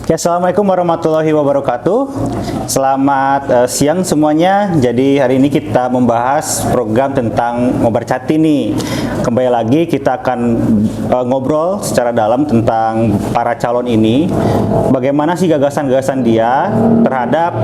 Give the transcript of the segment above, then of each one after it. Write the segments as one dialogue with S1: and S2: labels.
S1: Ya, Assalamualaikum warahmatullahi wabarakatuh. Selamat siang semuanya. Jadi hari ini kita membahas program tentang ngobar cati nih. Kembali lagi kita akan ngobrol secara dalam tentang para calon ini. Bagaimana sih gagasan-gagasan dia terhadap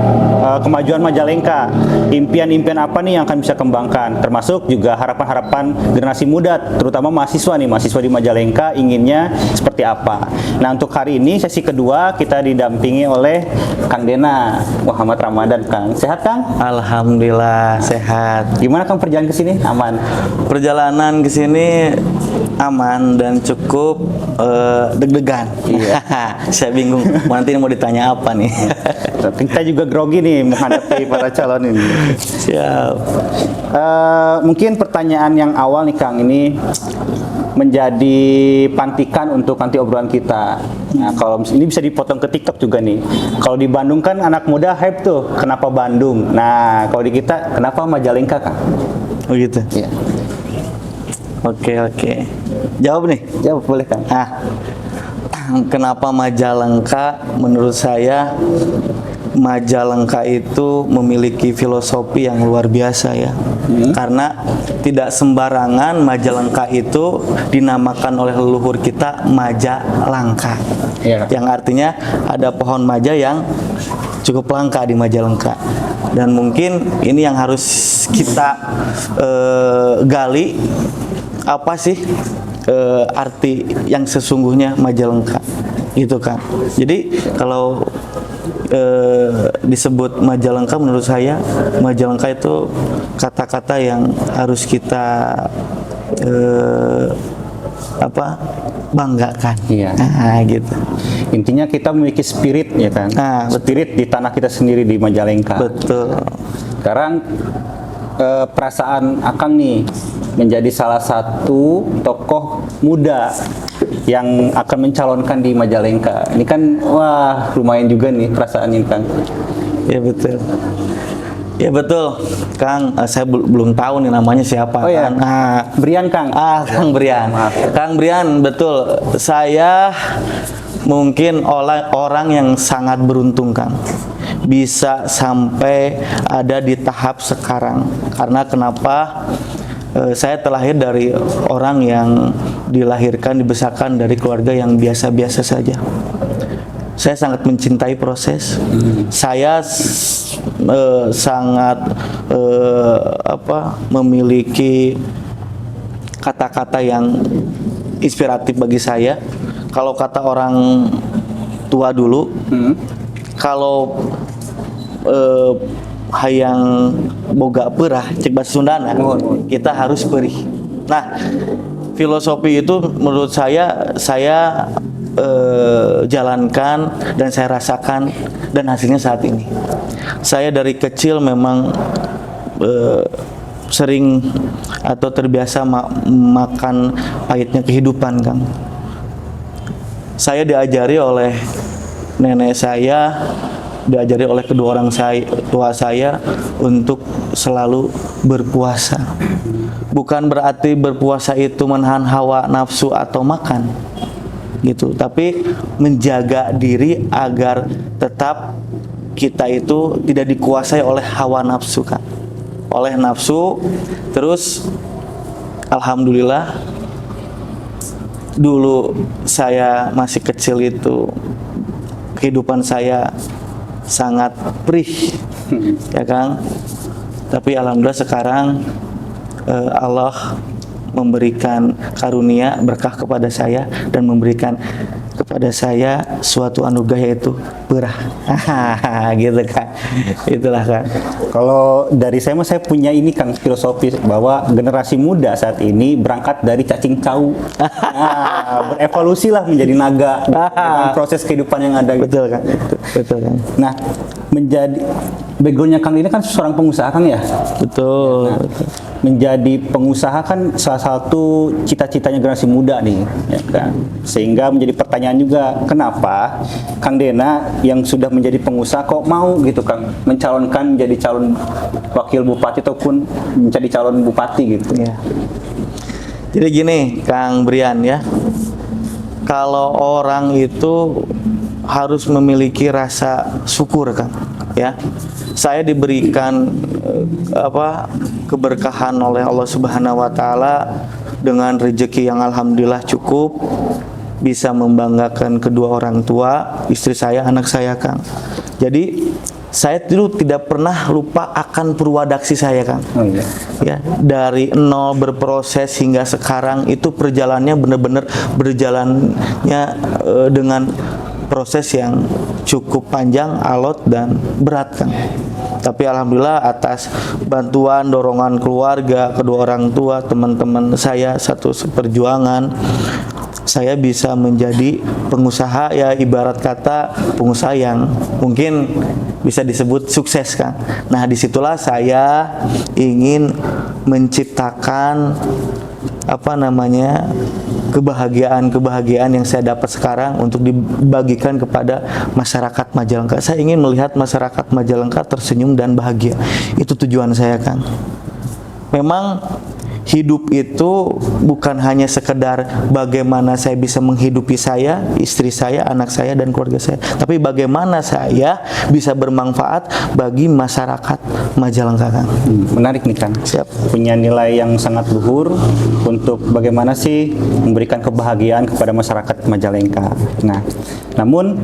S1: kemajuan Majalengka. Impian-impian apa nih yang akan bisa kembangkan. Termasuk juga harapan-harapan generasi muda, terutama mahasiswa nih. Mahasiswa di Majalengka inginnya seperti apa. Nah, untuk hari ini sesi kedua kita didampingi oleh Kang Dena Muhammad Ramadan. Kang, sehat Kang?
S2: Alhamdulillah sehat.
S1: Gimana Kang perjalanan ke sini? Aman?
S2: Perjalanan ke sini aman dan cukup deg-degan.
S1: Iya.
S2: Saya bingung nanti mau ditanya apa nih.
S1: Kita juga grogi nih menghadapi para calon ini.
S2: Siap.
S1: Mungkin pertanyaan yang awal nih Kang, ini menjadi pantikan untuk nanti obrolan kita. Nah, kalau ini bisa dipotong ke TikTok juga nih. Kalau di Bandung kan anak muda hype tuh, kenapa Bandung? Nah, kalau di kita kenapa Majalengka, Kang?
S2: Oh gitu.
S1: Iya.
S2: Oke. Jawab nih.
S1: Jawab boleh Kang.
S2: Kenapa Majalengka? Menurut saya Majalengka itu memiliki filosofi yang luar biasa ya. Karena tidak sembarangan Majalengka itu dinamakan oleh leluhur kita Majalangka.
S1: Iya.
S2: Yang artinya ada pohon maja yang cukup langka di Majalengka. Dan mungkin ini yang harus kita gali, apa sih arti yang sesungguhnya Majalengka gitu kan. Jadi kalau disebut Majalengka, menurut saya Majalengka itu kata-kata yang harus kita banggakan.
S1: Iya.
S2: Gitu.
S1: Intinya kita memiliki spirit ya kan. Spirit di tanah kita sendiri di Majalengka.
S2: Betul.
S1: Sekarang perasaan Akang nih menjadi salah satu tokoh muda yang akan mencalonkan di Majalengka. Ini kan wah lumayan juga nih perasaannya Kang.
S2: Ya betul. Ya betul, Kang. Saya belum tahu nih namanya siapa.
S1: Oh ya,
S2: kan?
S1: Brian Kang.
S2: Kang Brian.
S1: Maaf.
S2: Kang Brian, betul. Saya mungkin orang yang sangat beruntung, Kang. Bisa sampai ada di tahap sekarang. Karena kenapa? Saya terlahir dari orang yang dilahirkan, dibesarkan dari keluarga yang biasa-biasa saja. Saya sangat mencintai proses. Saya sangat memiliki kata-kata yang inspiratif bagi saya. Kalau kata orang tua dulu, kalau hayang boga perah cek bahasa Sundana, kita harus perih. Nah, filosofi itu menurut saya jalankan dan saya rasakan, dan hasilnya saat ini. Saya dari kecil memang sering atau terbiasa makan pahitnya kehidupan, Kang. Saya diajari oleh nenek saya, diajari oleh kedua orang tua saya untuk selalu berpuasa. Bukan berarti berpuasa itu menahan hawa nafsu atau makan gitu, tapi menjaga diri agar tetap kita itu tidak dikuasai oleh hawa nafsu, kan, oleh nafsu. Terus alhamdulillah dulu saya masih kecil itu kehidupan saya sangat perih ya Kang, tapi alhamdulillah sekarang Allah memberikan karunia berkah kepada saya dan memberikan kepada saya suatu anugerah, yaitu perah. Gitu kan. Itulah kan.
S1: Kalau dari saya saya punya ini Kang filosofi bahwa generasi muda saat ini berangkat dari cacing cau. Berevolusi lah menjadi naga dengan proses kehidupan yang ada.
S2: Betul kan. Betul kan.
S1: Nah, menjadi backgroundnya Kang ini kan seorang pengusaha Kang ya.
S2: Betul.
S1: Nah, menjadi pengusaha kan salah satu cita-citanya generasi muda nih, ya kan? Sehingga menjadi pertanyaan juga, kenapa Kang Dena yang sudah menjadi pengusaha kok mau gitu Kang mencalonkan menjadi calon wakil bupati ataupun menjadi calon bupati gitu?
S2: Ya. Jadi gini, Kang Brian ya, kalau orang itu harus memiliki rasa syukur, Kang. Ya, saya diberikan keberkahan oleh Allah Subhanahu Wa Taala dengan rezeki yang alhamdulillah cukup, bisa membanggakan kedua orang tua, istri saya, anak saya, Kang. Jadi saya dulu tidak pernah lupa akan purwadaksi saya, Kang.
S1: Oh iya.
S2: Ya, dari nol berproses hingga sekarang itu perjalanannya benar-benar berjalannya dengan proses yang cukup panjang, alot dan berat, Kang. Tapi alhamdulillah atas bantuan dorongan keluarga, kedua orang tua, teman-teman saya satu seperjuangan, saya bisa menjadi pengusaha, ya ibarat kata pengusaha yang mungkin bisa disebut sukses, Kang. Nah, disitulah saya ingin menciptakan kebahagiaan yang saya dapat sekarang untuk dibagikan kepada masyarakat Majalengka. Saya ingin melihat masyarakat Majalengka tersenyum dan bahagia. Itu tujuan saya, Kang. Memang hidup itu bukan hanya sekedar bagaimana saya bisa menghidupi saya, istri saya, anak saya, dan keluarga saya, tapi bagaimana saya bisa bermanfaat bagi masyarakat Majalengka, Kang.
S1: Menarik nih, Kang.
S2: Siap.
S1: Punya nilai yang sangat luhur untuk bagaimana sih memberikan kebahagiaan kepada masyarakat Majalengka. Nah, namun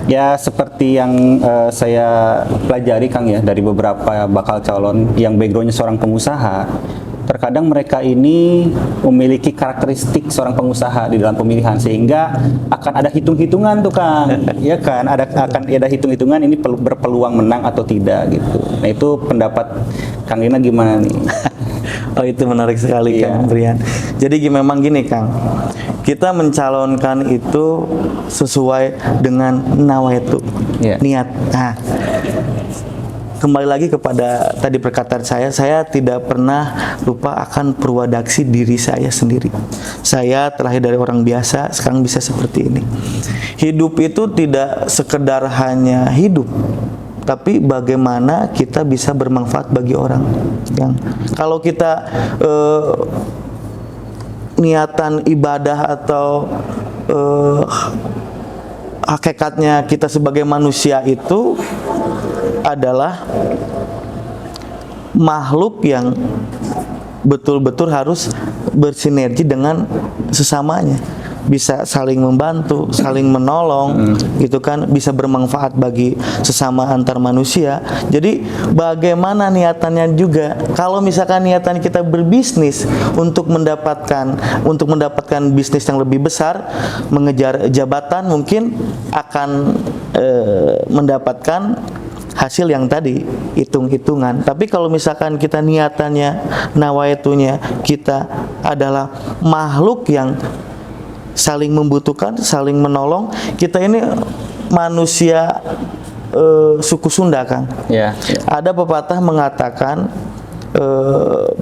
S1: ya seperti yang saya pelajari, Kang, ya dari beberapa bakal calon yang backgroundnya seorang pengusaha, terkadang mereka ini memiliki karakteristik seorang pengusaha di dalam pemilihan, sehingga akan ada hitung-hitungan tuh, Kang. Ya kan, akan ada hitung-hitungan ini berpeluang menang atau tidak gitu. Nah, itu pendapat Kang Dina gimana nih?
S2: Oh, itu menarik sekali, Kang Brian. Jadi memang gini, Kang, kita mencalonkan itu sesuai dengan nawaitu, niat. Nah, kembali lagi kepada tadi perkataan saya tidak pernah lupa akan purwadaksi diri saya sendiri. Saya terlahir dari orang biasa, sekarang bisa seperti ini. Hidup itu tidak sekedar hanya hidup, tapi bagaimana kita bisa bermanfaat bagi orang. Yang kalau kita niatan ibadah atau hakikatnya kita sebagai manusia itu adalah makhluk yang betul-betul harus bersinergi dengan sesamanya, bisa saling membantu, saling menolong, gitu kan, bisa bermanfaat bagi sesama antar manusia. Jadi bagaimana niatannya juga. Kalau misalkan niatan kita berbisnis untuk mendapatkan bisnis yang lebih besar, mengejar jabatan, mungkin akan mendapatkan hasil yang tadi, hitung-hitungan. Tapi kalau misalkan kita niatannya, nawaitunya, kita adalah makhluk yang saling membutuhkan, saling menolong. Kita ini manusia suku Sunda, Kang. Ada pepatah mengatakan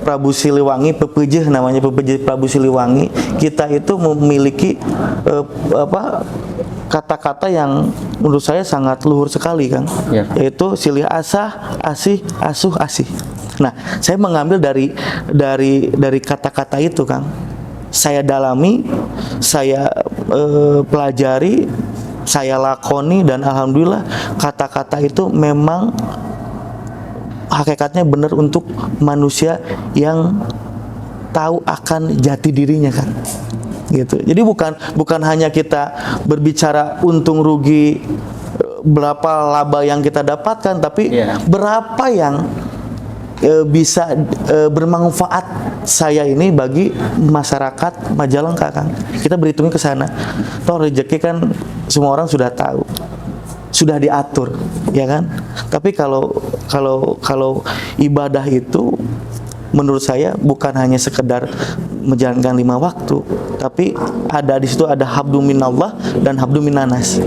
S2: Prabu Siliwangi, pepejeh namanya, pepejeh Prabu Siliwangi, kita itu memiliki kata-kata yang menurut saya sangat luhur sekali, Kang. Yaitu silih asah, asih, asuh, asih. Nah, saya mengambil dari kata-kata itu, Kang. Saya dalami, saya pelajari, saya lakoni, dan alhamdulillah kata-kata itu memang hakikatnya benar untuk manusia yang tahu akan jati dirinya, Kang. Gitu. Jadi bukan hanya kita berbicara untung rugi, berapa laba yang kita dapatkan, tapi berapa yang bisa bermanfaat saya ini bagi masyarakat Majalengka, Kang. Kita berhitungnya ke sana. Toh rezeki kan semua orang sudah tahu, sudah diatur, ya kan? Tapi kalau ibadah itu menurut saya bukan hanya sekedar menjalankan 5 waktu, tapi di situ ada habdu minallah dan habdu minanas.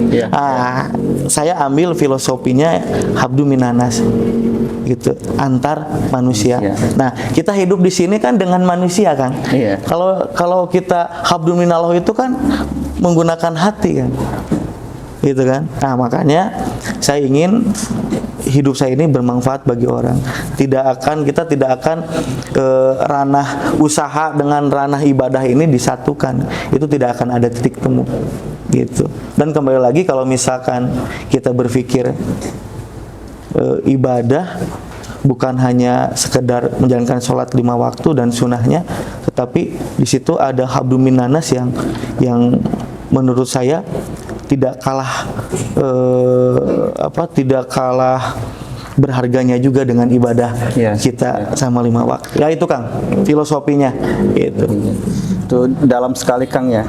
S2: Saya ambil filosofinya habdu minanas, gitu, antar manusia. Nah, kita hidup di sini kan dengan manusia, Kang. Kalau kita habdu minallah itu kan menggunakan hati, kan, gitu kan. Nah, makanya saya ingin hidup saya ini bermanfaat bagi orang. Kita tidak akan ranah usaha dengan ranah ibadah ini disatukan. Itu tidak akan ada titik temu. gitu. Dan kembali lagi kalau misalkan kita berpikir ibadah bukan hanya sekedar menjalankan sholat 5 waktu dan sunahnya, tetapi di situ ada hablum minanas yang menurut saya tidak kalah tidak kalah berharganya juga dengan ibadah kita sama 5 waktu. Ya itu Kang, filosofinya itu.
S1: Itu dalam sekali Kang ya.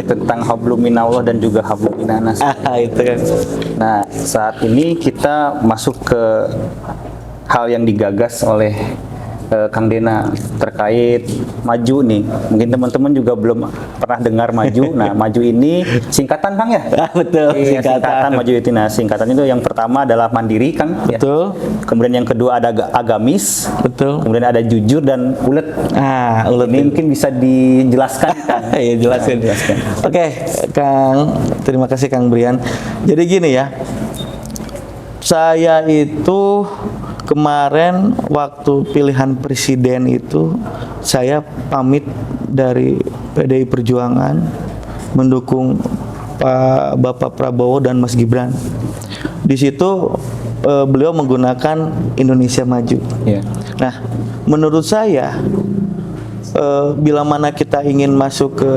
S1: Tentang hablum minallah dan juga hablum minanas.
S2: Itu kan.
S1: Nah, saat ini kita masuk ke hal yang digagas oleh Kang Dena terkait maju nih. Mungkin teman-teman juga belum pernah dengar maju. Nah, maju ini singkatan Kang ya?
S2: Betul,
S1: singkatan maju itu. Nah, singkatan itu yang pertama adalah mandiri Kang.
S2: Betul.
S1: Ya. Kemudian yang kedua ada agamis.
S2: Betul.
S1: Kemudian ada jujur dan ulet.
S2: Ulet
S1: ini mungkin bisa dijelaskan Kang.
S2: Iya, jelaskan. Oke, Kang. Terima kasih Kang Brian. Jadi gini ya. Saya itu kemarin waktu pilihan presiden itu saya pamit dari PDI Perjuangan mendukung Bapak Prabowo dan Mas Gibran. Di situ beliau menggunakan Indonesia Maju.
S1: Yeah.
S2: Nah, menurut saya bila mana kita ingin masuk ke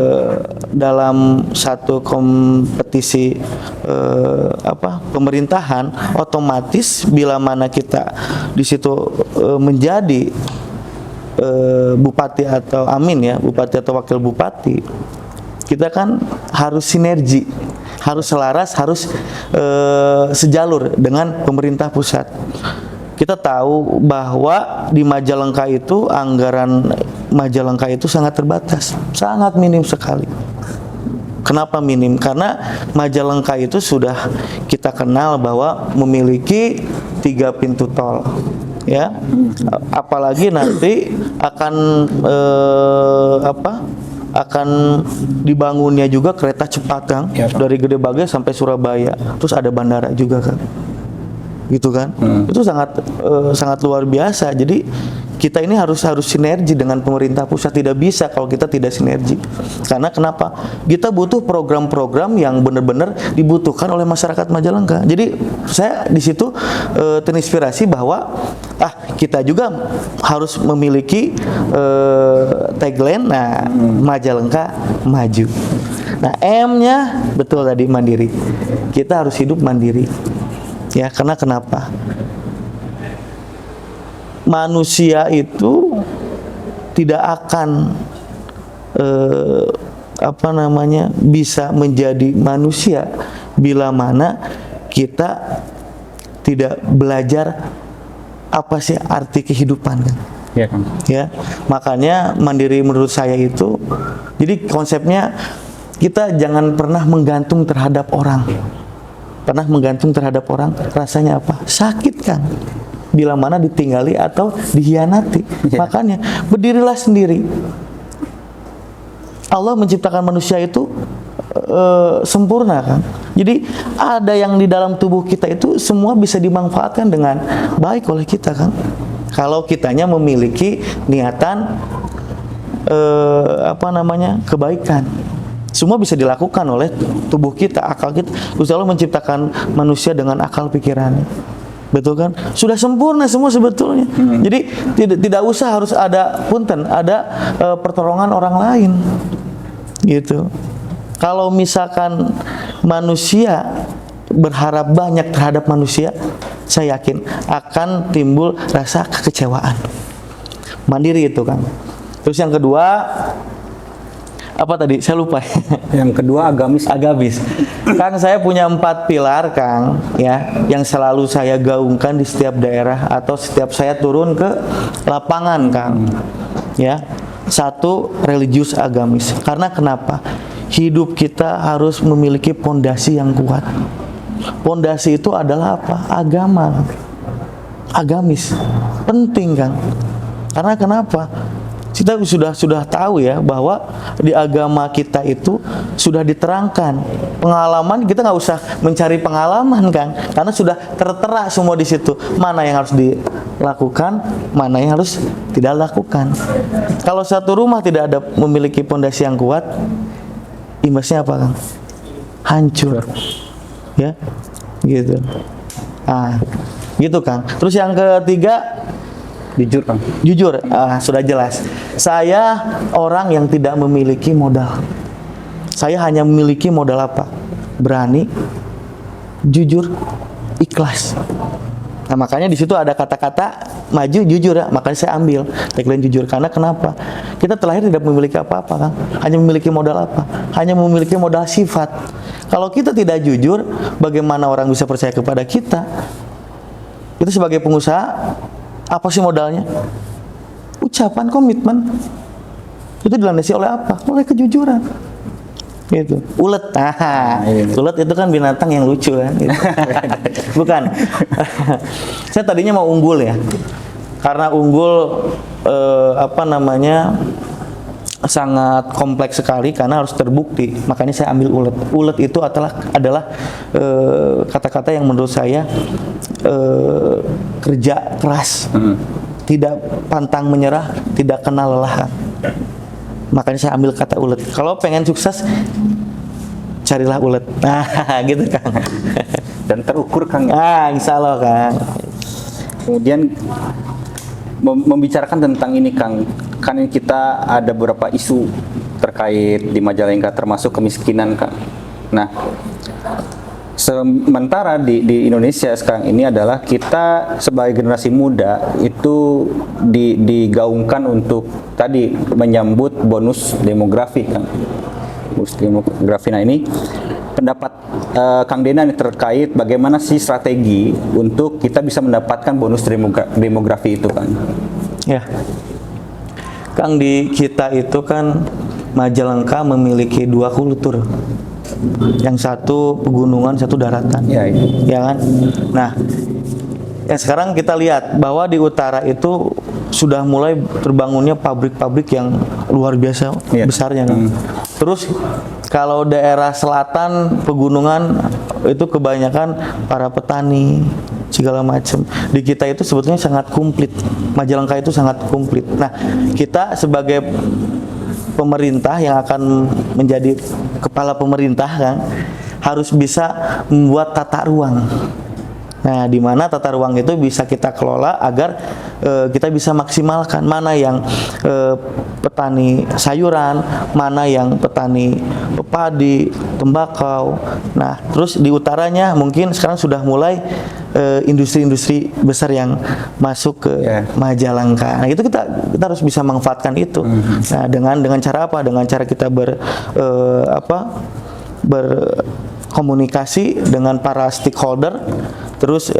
S2: dalam satu kompetisi pemerintahan, otomatis bila mana kita di situ menjadi bupati atau bupati atau wakil bupati, kita kan harus sinergi, harus selaras, harus sejalur dengan pemerintah pusat. Kita tahu bahwa di Majalengka itu anggaran Majalengka itu sangat terbatas, sangat minim sekali. Kenapa minim? Karena Majalengka itu sudah kita kenal bahwa memiliki 3 pintu tol, ya. Apalagi nanti akan dibangunnya juga kereta cepat Kang, dari Gede Bage sampai Surabaya, terus ada bandara juga Kang. Gitu kan, itu sangat luar biasa. Jadi kita ini harus sinergi dengan pemerintah pusat. Tidak bisa kalau kita tidak sinergi. Karena kenapa? Kita butuh program-program yang benar-benar dibutuhkan oleh masyarakat Majalengka. Jadi saya di situ terinspirasi bahwa kita juga harus memiliki tagline, Majalengka maju. Nah, M-nya betul tadi mandiri. Kita harus hidup mandiri. Ya, karena kenapa? Manusia itu tidak akan bisa menjadi manusia bila mana kita tidak belajar apa sih arti kehidupan kan?
S1: Ya, Kang.
S2: Ya, makanya mandiri menurut saya itu, jadi konsepnya kita jangan pernah menggantung terhadap orang. Pernah menggantung terhadap orang, rasanya apa? Sakit kan? Bila mana ditinggali atau dihianati. Makanya berdirilah sendiri. Allah menciptakan manusia itu sempurna kan. Jadi ada yang di dalam tubuh kita itu semua bisa dimanfaatkan dengan baik oleh kita kan. Kalau kitanya memiliki niatan kebaikan. Semua bisa dilakukan oleh tubuh kita, akal kita. Gusti Allah menciptakan manusia dengan akal pikirannya. Betul kan? Sudah sempurna semua sebetulnya. Jadi tidak usah harus ada pertolongan orang lain. Gitu. Kalau misalkan manusia berharap banyak terhadap manusia, saya yakin akan timbul rasa kekecewaan. Mandiri itu kan. Terus yang kedua, apa tadi? Saya lupa.
S1: Yang kedua agamis.
S2: Kang, saya punya 4 pilar Kang, ya, yang selalu saya gaungkan di setiap daerah atau setiap saya turun ke lapangan Kang. Ya. 1, religius agamis. Karena kenapa? Hidup kita harus memiliki pondasi yang kuat. Pondasi itu adalah apa? Agama. Agamis. Penting Kang. Karena kenapa? Kita sudah tahu ya bahwa di agama kita itu sudah diterangkan pengalaman. Kita nggak usah mencari pengalaman Kang, karena sudah tertera semua di situ mana yang harus dilakukan, mana yang harus tidak lakukan. Kalau satu rumah tidak ada memiliki pondasi yang kuat, imbasnya apa Kang? hancur. Ya, gitu. Ah, gitu Kang. Terus yang ketiga,
S1: Jujur Kang.
S2: jujur. Sudah jelas. Saya orang yang tidak memiliki modal. Saya hanya memiliki modal apa? Berani, jujur, ikhlas. Nah, makanya di situ ada kata-kata maju jujur ya. Makanya saya ambil tagline jujur. Karena kenapa? Kita terlahir tidak memiliki apa-apa kan? Hanya memiliki modal apa? Hanya memiliki modal sifat. Kalau kita tidak jujur, bagaimana orang bisa percaya kepada kita? Kita sebagai pengusaha, apa sih modalnya? Ucapan, komitmen. Itu dilandasi oleh apa? Oleh kejujuran. Gitu. Ulet. Ulet itu kan binatang yang lucu kan. Gitu. Bukan. Saya tadinya mau unggul ya. Karena unggul sangat kompleks sekali karena harus terbukti. Makanya saya ambil ulet. Ulet itu adalah kata-kata yang menurut saya kerja keras, tidak pantang menyerah, tidak kenal lelah. Makanya saya ambil kata ulet. Kalau pengen sukses, carilah ulet. Nah, gitu Kang.
S1: Dan terukur Kang.
S2: Insya Allah Kang.
S1: Kemudian membicarakan tentang ini Kang, kan kita ada beberapa isu terkait di Majalengka termasuk kemiskinan Kang. Nah, sementara di Indonesia sekarang ini adalah kita sebagai generasi muda itu digaungkan untuk tadi menyambut bonus demografi Kang. Bonus demografi. Nah, ini pendapat Kang Dena nih terkait bagaimana sih strategi untuk kita bisa mendapatkan bonus demografi itu Kang?
S2: Ya, Kang, di kita itu kan Majalengka memiliki dua kultur. Yang satu pegunungan, satu daratan. Ya kan? Nah, yang sekarang kita lihat bahwa di utara itu sudah mulai terbangunnya pabrik-pabrik yang luar biasa besarnya kan. Terus kalau daerah selatan pegunungan itu kebanyakan para petani segala macam. Di kita itu sebetulnya sangat komplit. Majalengka itu sangat komplit. Nah, kita sebagai pemerintah yang akan menjadi kepala pemerintah kan harus bisa membuat tata ruang. Nah, di mana tata ruang itu bisa kita kelola agar kita bisa maksimalkan mana yang petani sayuran, mana yang petani padi, tembakau. Nah, terus di utaranya mungkin sekarang sudah mulai industri-industri besar yang masuk ke Majalengka. Nah, itu kita harus bisa manfaatkan itu. Nah, dengan cara apa? Dengan cara kita berkomunikasi dengan para stakeholder. Terus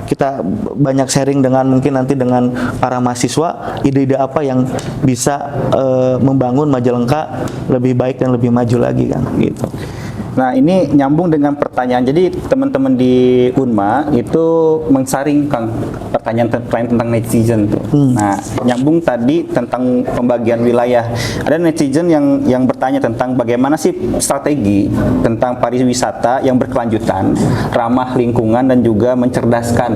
S2: kita banyak sharing dengan mungkin nanti dengan para mahasiswa ide-ide apa yang bisa membangun Majalengka lebih baik dan lebih maju lagi kan gitu.
S1: Nah, ini nyambung dengan pertanyaan. Jadi teman-teman di Unma itu mengsaring Kang pertanyaan tentang netizen tuh. Nah, nyambung tadi tentang pembagian wilayah. Ada netizen yang bertanya tentang bagaimana sih strategi tentang pariwisata yang berkelanjutan, ramah lingkungan dan juga mencerdaskan.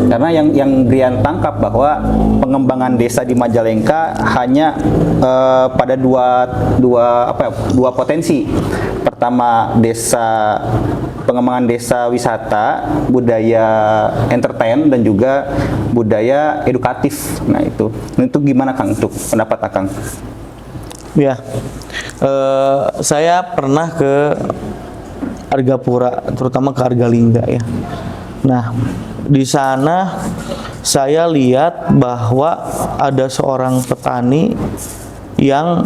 S1: Karena yang Grian tangkap bahwa pengembangan desa di Majalengka hanya pada dua potensi. Pertama, pengembangan desa wisata, budaya entertain dan juga budaya edukatif. Nah, itu gimana Kang untuk pendapat Akang?
S2: Ya, saya pernah ke Argapura, terutama ke Argalingga ya. Nah, di sana saya lihat bahwa ada seorang petani yang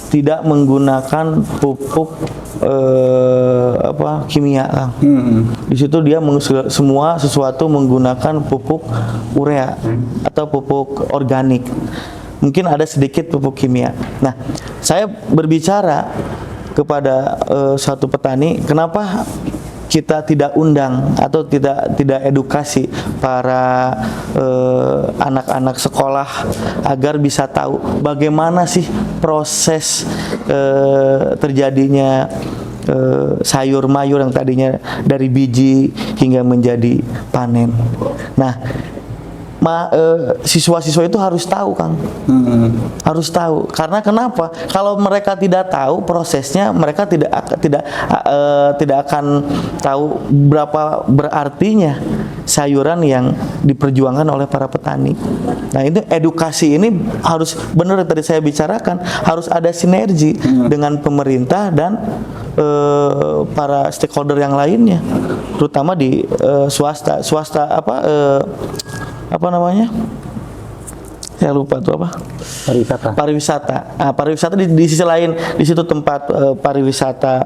S2: tidak menggunakan pupuk kimia Kang. Di situ dia semua sesuatu menggunakan pupuk urea atau pupuk organik. Mungkin ada sedikit pupuk kimia. Nah, saya berbicara kepada suatu petani, kenapa kita tidak undang atau tidak edukasi para anak-anak sekolah agar bisa tahu bagaimana sih proses terjadinya sayur mayur yang tadinya dari biji hingga menjadi panen. Nah, siswa-siswa itu harus tahu, Kang. Harus tahu. Karena kenapa? Kalau mereka tidak tahu prosesnya, mereka tidak akan tahu berapa berartinya sayuran yang diperjuangkan oleh para petani. Nah, itu edukasi ini harus benar tadi saya bicarakan, harus ada sinergi dengan pemerintah dan para stakeholder yang lainnya, terutama di swasta apa namanya? Saya lupa tuh apa? Pariwisata. Nah, pariwisata di sisi lain, di situ tempat pariwisata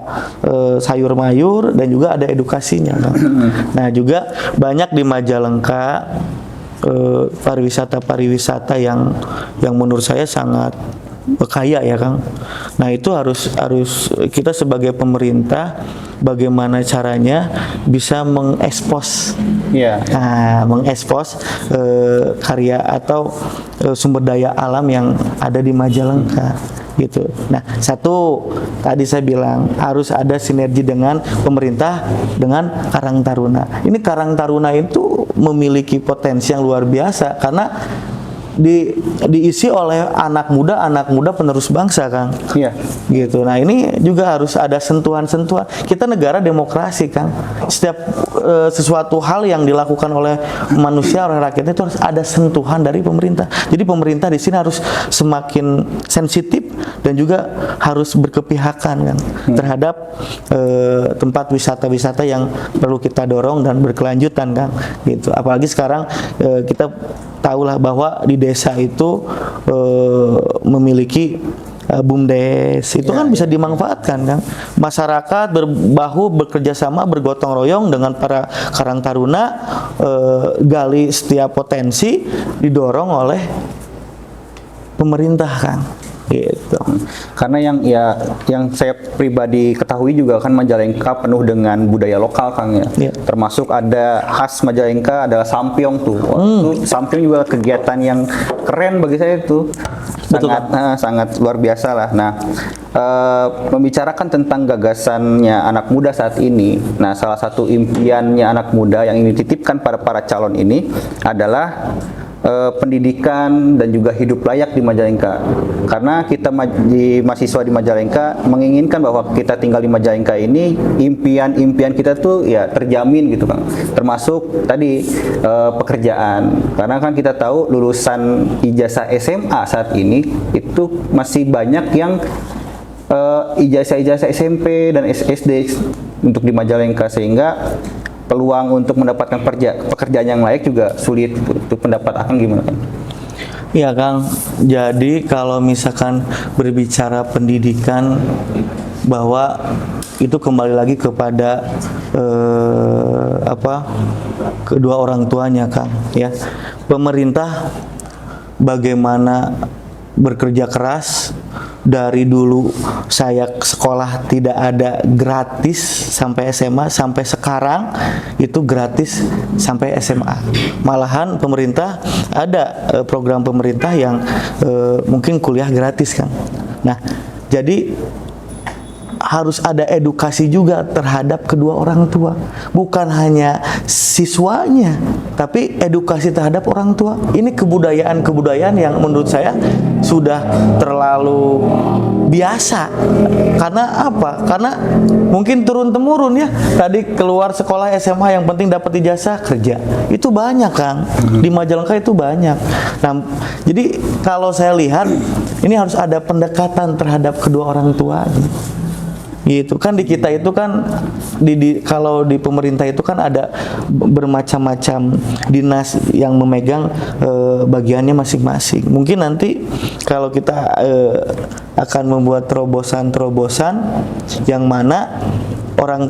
S2: sayur mayur dan juga ada edukasinya, Kang. Nah, juga banyak di Majalengka pariwisata yang menurut saya sangat kaya ya, Kang. Nah, itu harus kita sebagai pemerintah bagaimana caranya bisa mengekspos karya atau sumber daya alam yang ada di Majalengka gitu. Nah, satu tadi saya bilang harus ada sinergi dengan pemerintah dengan Karang Taruna. Ini Karang Taruna itu memiliki potensi yang luar biasa karena diisi oleh anak muda penerus bangsa, Kang.
S1: Iya.
S2: Gitu. Nah, ini juga harus ada sentuhan-sentuhan. Kita negara demokrasi, Kang. Setiap sesuatu hal yang dilakukan oleh manusia, oleh rakyat itu harus ada sentuhan dari pemerintah. Jadi pemerintah di sini harus semakin sensitif dan juga harus berkepihakan, kan, terhadap tempat wisata-wisata yang perlu kita dorong dan berkelanjutan, Kang. Gitu. Apalagi sekarang kita tahulah bahwa di desa itu memiliki BUMDes itu kan bisa dimanfaatkan, kan, masyarakat bekerja sama, bergotong royong dengan para Karang Taruna, gali setiap potensi didorong oleh pemerintah, kan, gitu.
S1: Karena yang saya pribadi ketahui juga kan Majalengka penuh dengan budaya lokal, Kang, ya. Termasuk ada khas Majalengka adalah Sampyong tuh. Itu Sampyong juga kegiatan yang keren bagi saya itu. Sangat luar biasa lah. Nah, membicarakan tentang gagasannya anak muda saat ini. Nah, salah satu impiannya anak muda yang ingin dititipkan pada para calon ini adalah pendidikan dan juga hidup layak di Majalengka. Karena kita mahasiswa di Majalengka menginginkan bahwa kita tinggal di Majalengka ini impian-impian kita tuh ya terjamin gitu, Kang. Termasuk tadi pekerjaan. Karena kan kita tahu lulusan ijazah SMA saat ini itu masih banyak yang ijazah-ijazah SMP dan SD untuk di Majalengka, sehingga peluang untuk mendapatkan pekerjaan yang layak juga sulit. Itu pendapat Akang gimana, Kang?
S2: Iya, Kang. Jadi kalau misalkan berbicara pendidikan, bahwa itu kembali lagi kepada kedua orang tuanya, Kang, ya. Pemerintah bagaimana bekerja keras. Dari dulu saya sekolah tidak ada gratis sampai SMA, sampai sekarang itu gratis sampai SMA. Malahan pemerintah ada program pemerintah yang mungkin kuliah gratis, kan. Nah, jadi harus ada edukasi juga terhadap kedua orang tua, bukan hanya siswanya, tapi edukasi terhadap orang tua. Ini kebudayaan yang menurut saya sudah terlalu biasa. Karena apa? Karena mungkin turun-temurun, ya. Tadi keluar sekolah SMA yang penting dapat ijazah, kerja. Itu banyak, Kang. Di Majalengka itu banyak. Nah, jadi kalau saya lihat ini harus ada pendekatan terhadap kedua orang tua. Gitu kan, di kita itu kan kalau di pemerintah itu kan ada bermacam-macam dinas yang memegang bagiannya masing-masing. Mungkin nanti kalau kita akan membuat terobosan yang mana orang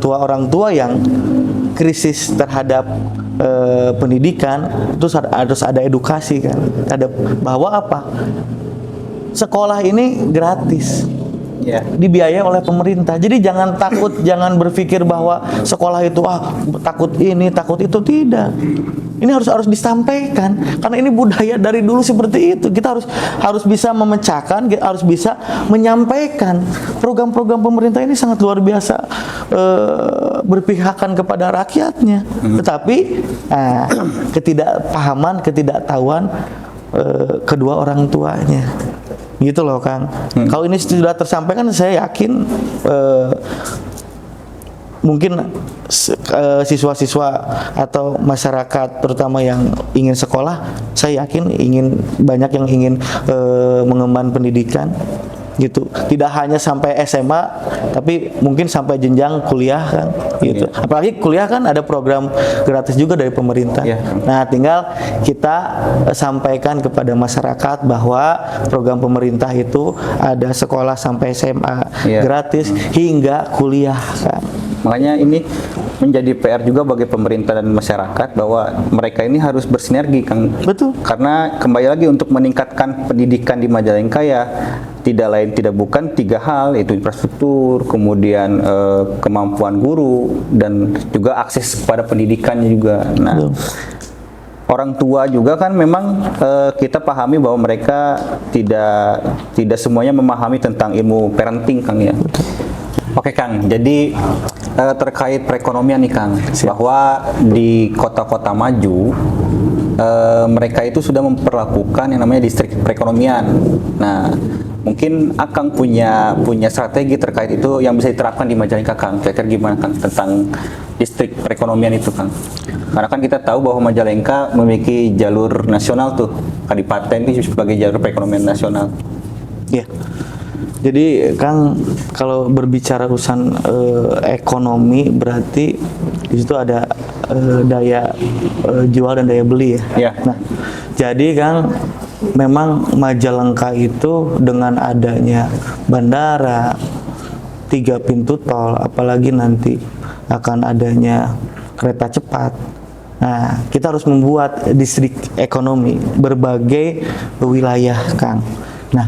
S2: tua yang krisis terhadap pendidikan itu harus ada edukasi, kan, ada bahwa sekolah ini gratis.
S1: Ya.
S2: dibiayai oleh pemerintah. Jadi jangan takut, jangan berpikir bahwa sekolah itu takut ini, takut itu, tidak. Ini harus disampaikan karena ini budaya dari dulu seperti itu. Kita harus bisa memecahkan, harus bisa menyampaikan. Program-program pemerintah ini sangat luar biasa berpihakan kepada rakyatnya. Tetapi ketidakpahaman, ketidaktahuan kedua orang tuanya. Gitu loh, Kang. Kalau ini sudah tersampaikan, saya yakin mungkin siswa-siswa atau masyarakat terutama yang ingin sekolah, saya yakin banyak yang ingin mengemban pendidikan gitu. Tidak hanya sampai SMA, tapi mungkin sampai jenjang kuliah kan gitu. Apalagi kuliah kan ada program gratis juga dari pemerintah. Nah, tinggal kita sampaikan kepada masyarakat bahwa program pemerintah itu ada sekolah sampai SMA gratis hingga kuliah kan.
S1: Makanya ini menjadi PR juga bagi pemerintah dan masyarakat bahwa mereka ini harus bersinergi, Kang.
S2: Betul.
S1: Karena kembali lagi untuk meningkatkan pendidikan di Majalengka ya tidak lain tidak bukan 3 hal, yaitu infrastruktur, kemudian kemampuan guru, dan juga akses kepada pendidikannya juga. Nah, orang tua juga kan memang kita pahami bahwa mereka tidak semuanya memahami tentang ilmu parenting, Kang ya. Oke, Kang, jadi terkait perekonomian nih, Kang, bahwa di kota-kota maju mereka itu sudah memperlakukan yang namanya distrik perekonomian. Nah, mungkin Akang punya strategi terkait itu yang bisa diterapkan di Majalengka, Kang. Kira-kira gimana, Kang, tentang distrik perekonomian itu, Kang? Karena kan kita tahu bahwa Majalengka memiliki jalur nasional tuh, Kadipaten itu sebagai jalur perekonomian nasional.
S2: Iya. Jadi, Kang, kalau berbicara urusan ekonomi, berarti di situ ada daya jual dan daya beli ya. Nah, jadi, Kang, memang Majalengka itu dengan adanya bandara, 3 pintu tol, apalagi nanti akan adanya kereta cepat. Nah, kita harus membuat distrik ekonomi berbagai wilayah, Kang. Nah,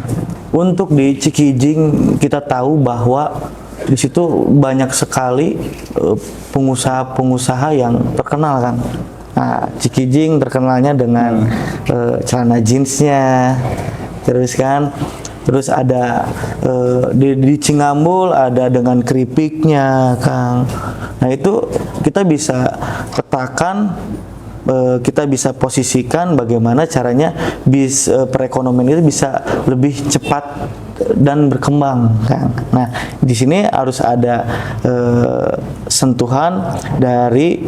S2: untuk di Cikijing kita tahu bahwa di situ banyak sekali pengusaha-pengusaha yang terkenal, kan. Nah, Cikijing terkenalnya dengan celana jeansnya, terus ada di Cingambul ada dengan keripiknya, Kang. Nah, itu kita bisa petakan, kita bisa posisikan bagaimana caranya perekonomian itu bisa lebih cepat dan berkembang, Kang. Nah, di sini harus ada sentuhan dari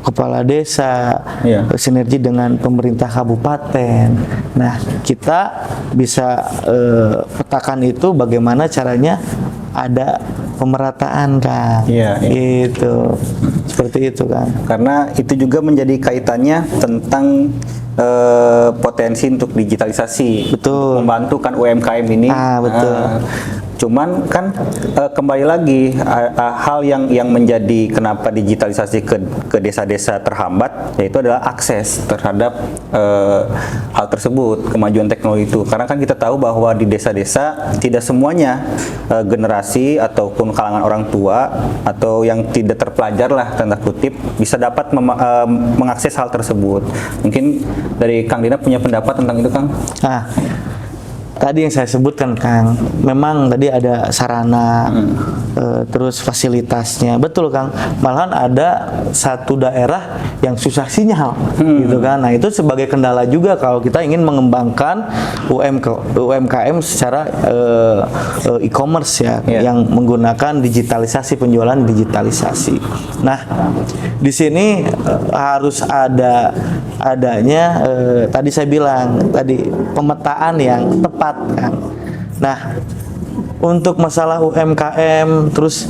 S2: kepala desa, sinergi dengan pemerintah kabupaten. Nah, kita bisa petakan itu bagaimana caranya ada pemerataan, Kang. Itu seperti itu, Kang.
S1: Karena itu juga menjadi kaitannya tentang potensi untuk digitalisasi.
S2: Betul.
S1: Membantu kan UMKM ini.
S2: Betul.
S1: Cuman kan kembali lagi hal yang menjadi kenapa digitalisasi ke desa-desa terhambat, yaitu adalah akses terhadap hal tersebut, kemajuan teknologi itu. Karena kan kita tahu bahwa di desa-desa tidak semuanya generasi ataupun kalangan orang tua atau yang tidak terpelajar lah tanda kutip bisa dapat mengakses hal tersebut. Mungkin dari Kang Dina punya pendapat tentang itu, Kang?
S2: Tadi yang saya sebutkan, Kang, memang tadi ada sarana, terus fasilitasnya, betul, Kang. Malahan ada satu daerah yang susah sinyal, gitu kan. Nah, itu sebagai kendala juga kalau kita ingin mengembangkan UMKM secara e-commerce yang menggunakan digitalisasi, penjualan digitalisasi. Nah, di sini harus adanya tadi saya bilang pemetaan yang tepat, kan. Nah, untuk masalah UMKM, terus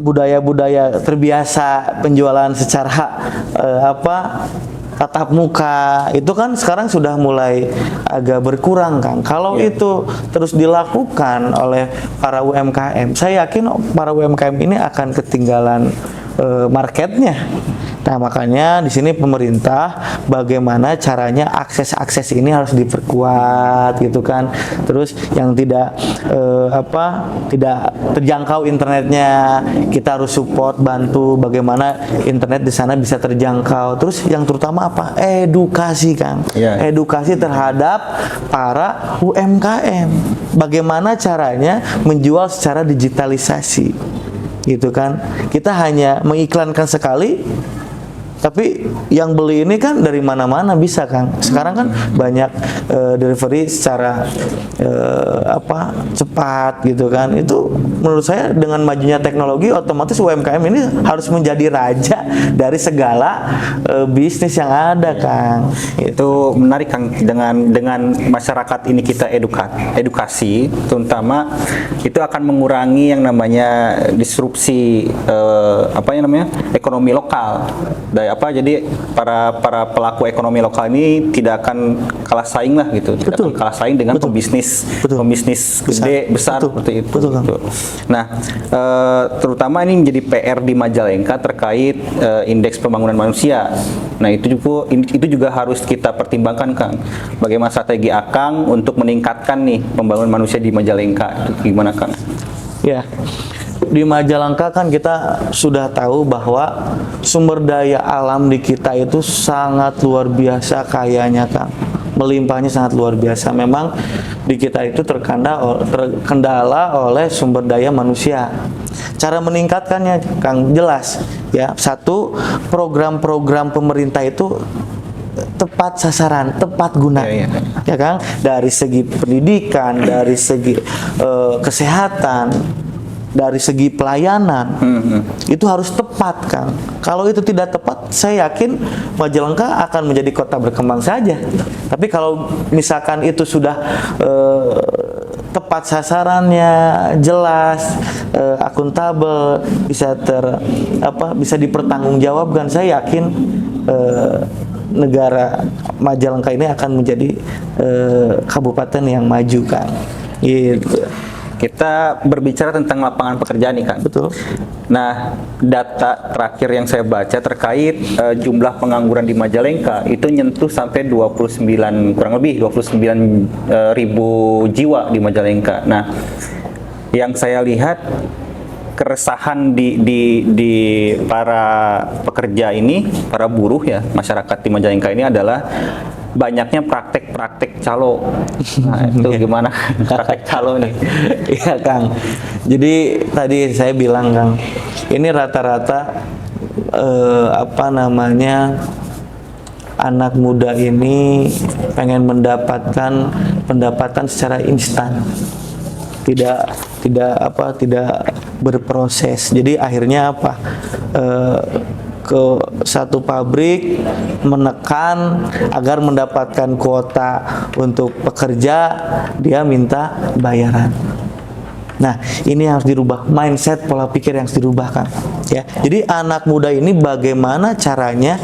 S2: budaya-budaya terbiasa penjualan secara tatap muka, itu kan sekarang sudah mulai agak berkurang, Kang. Kalau itu terus dilakukan oleh para UMKM, saya yakin para UMKM ini akan ketinggalan marketnya. Nah, makanya di sini pemerintah bagaimana caranya akses ini harus diperkuat gitu kan. Terus yang tidak tidak terjangkau internetnya, kita harus support, bantu bagaimana internet di sana bisa terjangkau. Terus yang terutama apa? Edukasi, Kang.
S1: Iya.
S2: Edukasi terhadap para UMKM. Bagaimana caranya menjual secara digitalisasi. Gitu kan. Kita hanya mengiklankan sekali, tapi yang beli ini kan dari mana-mana bisa, Kang. Sekarang kan banyak delivery secara cepat gitu kan. Itu menurut saya dengan majunya teknologi, otomatis UMKM ini harus menjadi raja dari segala bisnis yang ada, Kang.
S1: Itu menarik, Kang. Dengan masyarakat ini kita edukasi, terutama itu akan mengurangi yang namanya disrupsi ekonomi lokal. Jadi para pelaku ekonomi lokal ini tidak akan kalah saing lah gitu. Tidak akan kalah saing dengan pembisnis gede besar seperti itu. Gitu. Nah, terutama ini menjadi PR di Majalengka terkait indeks pembangunan manusia. Nah, itu juga harus kita pertimbangkan, Kang. Bagaimana strategi Akang untuk meningkatkan nih pembangunan manusia di Majalengka? Itu gimana, Kang?
S2: Ya. Di Majalengka kan kita sudah tahu bahwa sumber daya alam di kita itu sangat luar biasa kayanya, Kang. Melimpahnya sangat luar biasa. Memang di kita itu terkendala oleh sumber daya manusia. Cara meningkatkannya, Kang, jelas ya. Satu, program-program pemerintah itu tepat sasaran, tepat guna, ya Kang. Dari segi pendidikan, dari segi kesehatan, dari segi pelayanan, itu harus tepat, Kang. Kalau itu tidak tepat, saya yakin Majalengka akan menjadi kota berkembang saja. Tapi kalau misalkan itu sudah tepat sasarannya, jelas, akuntabel, bisa dipertanggungjawabkan, saya yakin negara Majalengka ini akan menjadi kabupaten yang maju, Kang. Gitu.
S1: Kita berbicara tentang lapangan pekerjaan nih, Kang.
S2: Betul.
S1: Nah, data terakhir yang saya baca terkait jumlah pengangguran di Majalengka itu nyentuh sampai 29 ribu jiwa di Majalengka. Nah, yang saya lihat keresahan di para pekerja ini, para buruh ya, masyarakat di Majalengka ini adalah banyaknya praktek-praktek calo. Nah, itu gimana praktek calo nih?
S2: Iya, Kang. Jadi tadi saya bilang, Kang, ini rata-rata anak muda ini pengen mendapatkan pendapatan secara instan. Tidak berproses. Jadi akhirnya ke satu pabrik menekan agar mendapatkan kuota untuk pekerja, dia minta bayaran. Nah, ini harus dirubah, mindset, pola pikir yang harus dirubah, Kang. Ya, jadi anak muda ini bagaimana caranya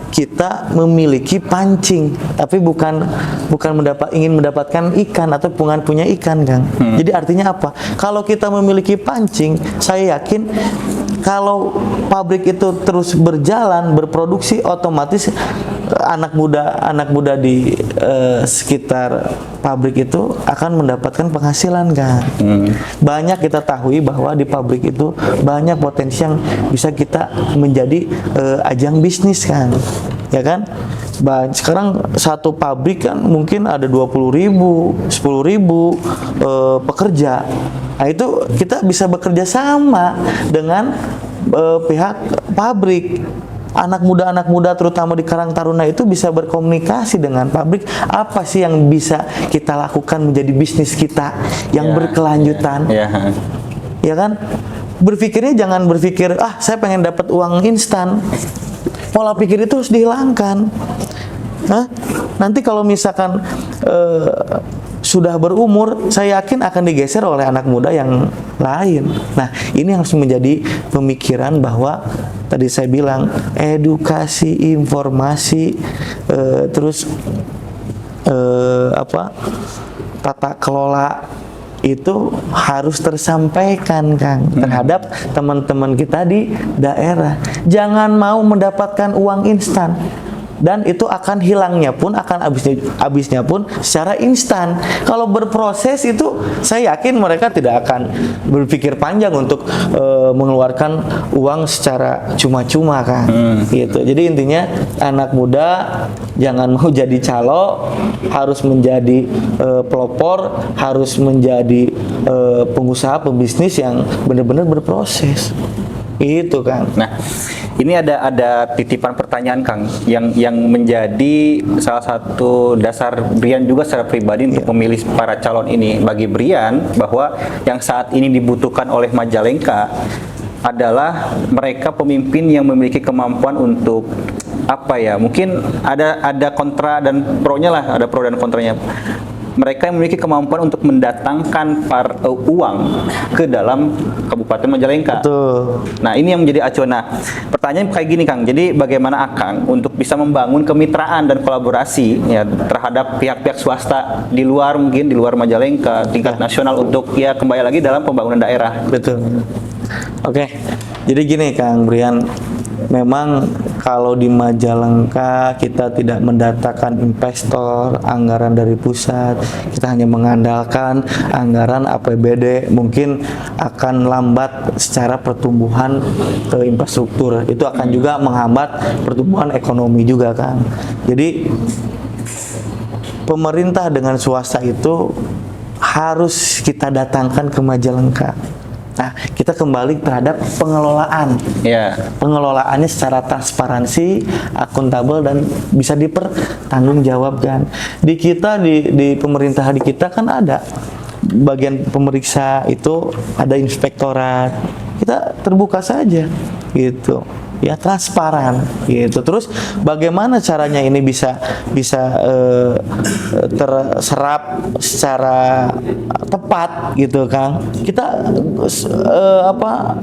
S2: kita memiliki pancing, tapi bukan ingin mendapatkan ikan atau bukan punya ikan, Kang. Jadi artinya apa? Kalau kita memiliki pancing, saya yakin kalau pabrik itu terus berjalan, berproduksi, otomatis anak muda di sekitar pabrik itu akan mendapatkan penghasilan, kan. Banyak kita tahu bahwa di pabrik itu banyak potensi yang bisa kita menjadi ajang bisnis, kan, ya kan. Sekarang satu pabrik kan mungkin ada 20.000, 10.000 pekerja. Nah, itu kita bisa bekerja sama dengan pihak pabrik. Anak muda terutama di Karang Taruna itu bisa berkomunikasi dengan pabrik, apa sih yang bisa kita lakukan menjadi bisnis kita yang berkelanjutan. Ya kan? Berpikirnya jangan berpikir, saya pengen dapat uang instan. Pola pikir itu harus dihilangkan. Nanti kalau misalkan sudah berumur, saya yakin akan digeser oleh anak muda yang lain. Nah, ini harus menjadi pemikiran bahwa tadi saya bilang edukasi, informasi, terus tata kelola itu harus tersampaikan, Kang, terhadap teman-teman kita di daerah. Jangan mau mendapatkan uang instan. Dan itu akan hilangnya pun, akan habisnya pun secara instan. Kalau berproses itu, saya yakin mereka tidak akan berpikir panjang untuk mengeluarkan uang secara cuma-cuma, kan. Gitu. Jadi intinya anak muda jangan mau jadi calo, harus menjadi pelopor, harus menjadi pengusaha, pembisnis yang benar-benar berproses. Itu, Kang.
S1: Nah, ini ada titipan pertanyaan, Kang, yang menjadi salah satu dasar Brian juga secara pribadi untuk memilih para calon ini. Bagi Brian, bahwa yang saat ini dibutuhkan oleh Majalengka adalah mereka pemimpin yang memiliki kemampuan untuk apa ya? Mungkin ada kontra dan pro-nya lah, ada pro dan kontranya. Mereka yang memiliki kemampuan untuk mendatangkan uang ke dalam Kabupaten Majalengka.
S2: Betul.
S1: Nah, ini yang menjadi acuan. Nah, pertanyaan kayak gini, Kang. Jadi bagaimana Akang untuk bisa membangun kemitraan dan kolaborasi ya terhadap pihak-pihak swasta di luar, mungkin di luar Majalengka, tingkat nasional, untuk ya kembali lagi dalam pembangunan daerah.
S2: Betul. Oke. Jadi gini, Kang Brian, memang kalau di Majalengka kita tidak mendatangkan investor, anggaran dari pusat, kita hanya mengandalkan anggaran APBD, mungkin akan lambat secara pertumbuhan infrastruktur. Itu akan juga menghambat pertumbuhan ekonomi juga, kan. Jadi pemerintah dengan swasta itu harus kita datangkan ke Majalengka. Nah, kita kembali terhadap pengelolaan. Pengelolaannya secara transparansi, akuntabel, dan bisa dipertanggungjawabkan. Di kita, di pemerintahan di kita kan ada bagian pemeriksa, itu ada inspektorat. Kita terbuka saja, gitu. Ya, transparan, gitu. Terus bagaimana caranya ini bisa terserap secara tepat, gitu, Kang? Kita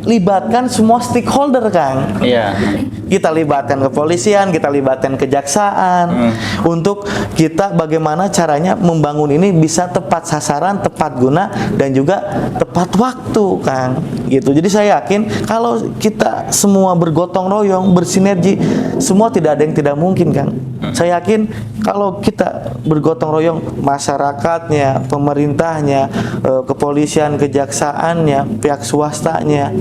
S2: libatkan semua stakeholder, Kang.
S1: Iya.
S2: Kita libatkan kepolisian, kita libatkan kejaksaan, untuk kita bagaimana caranya membangun ini bisa tepat sasaran, tepat guna, dan juga tepat waktu, Kang. Gitu. Jadi saya yakin kalau kita semua bergotong royong, bersinergi, semua tidak ada yang tidak mungkin, Kang. Saya yakin kalau kita bergotong royong, masyarakatnya, pemerintahnya, kepolisian, kejaksaannya, pihak swastanya,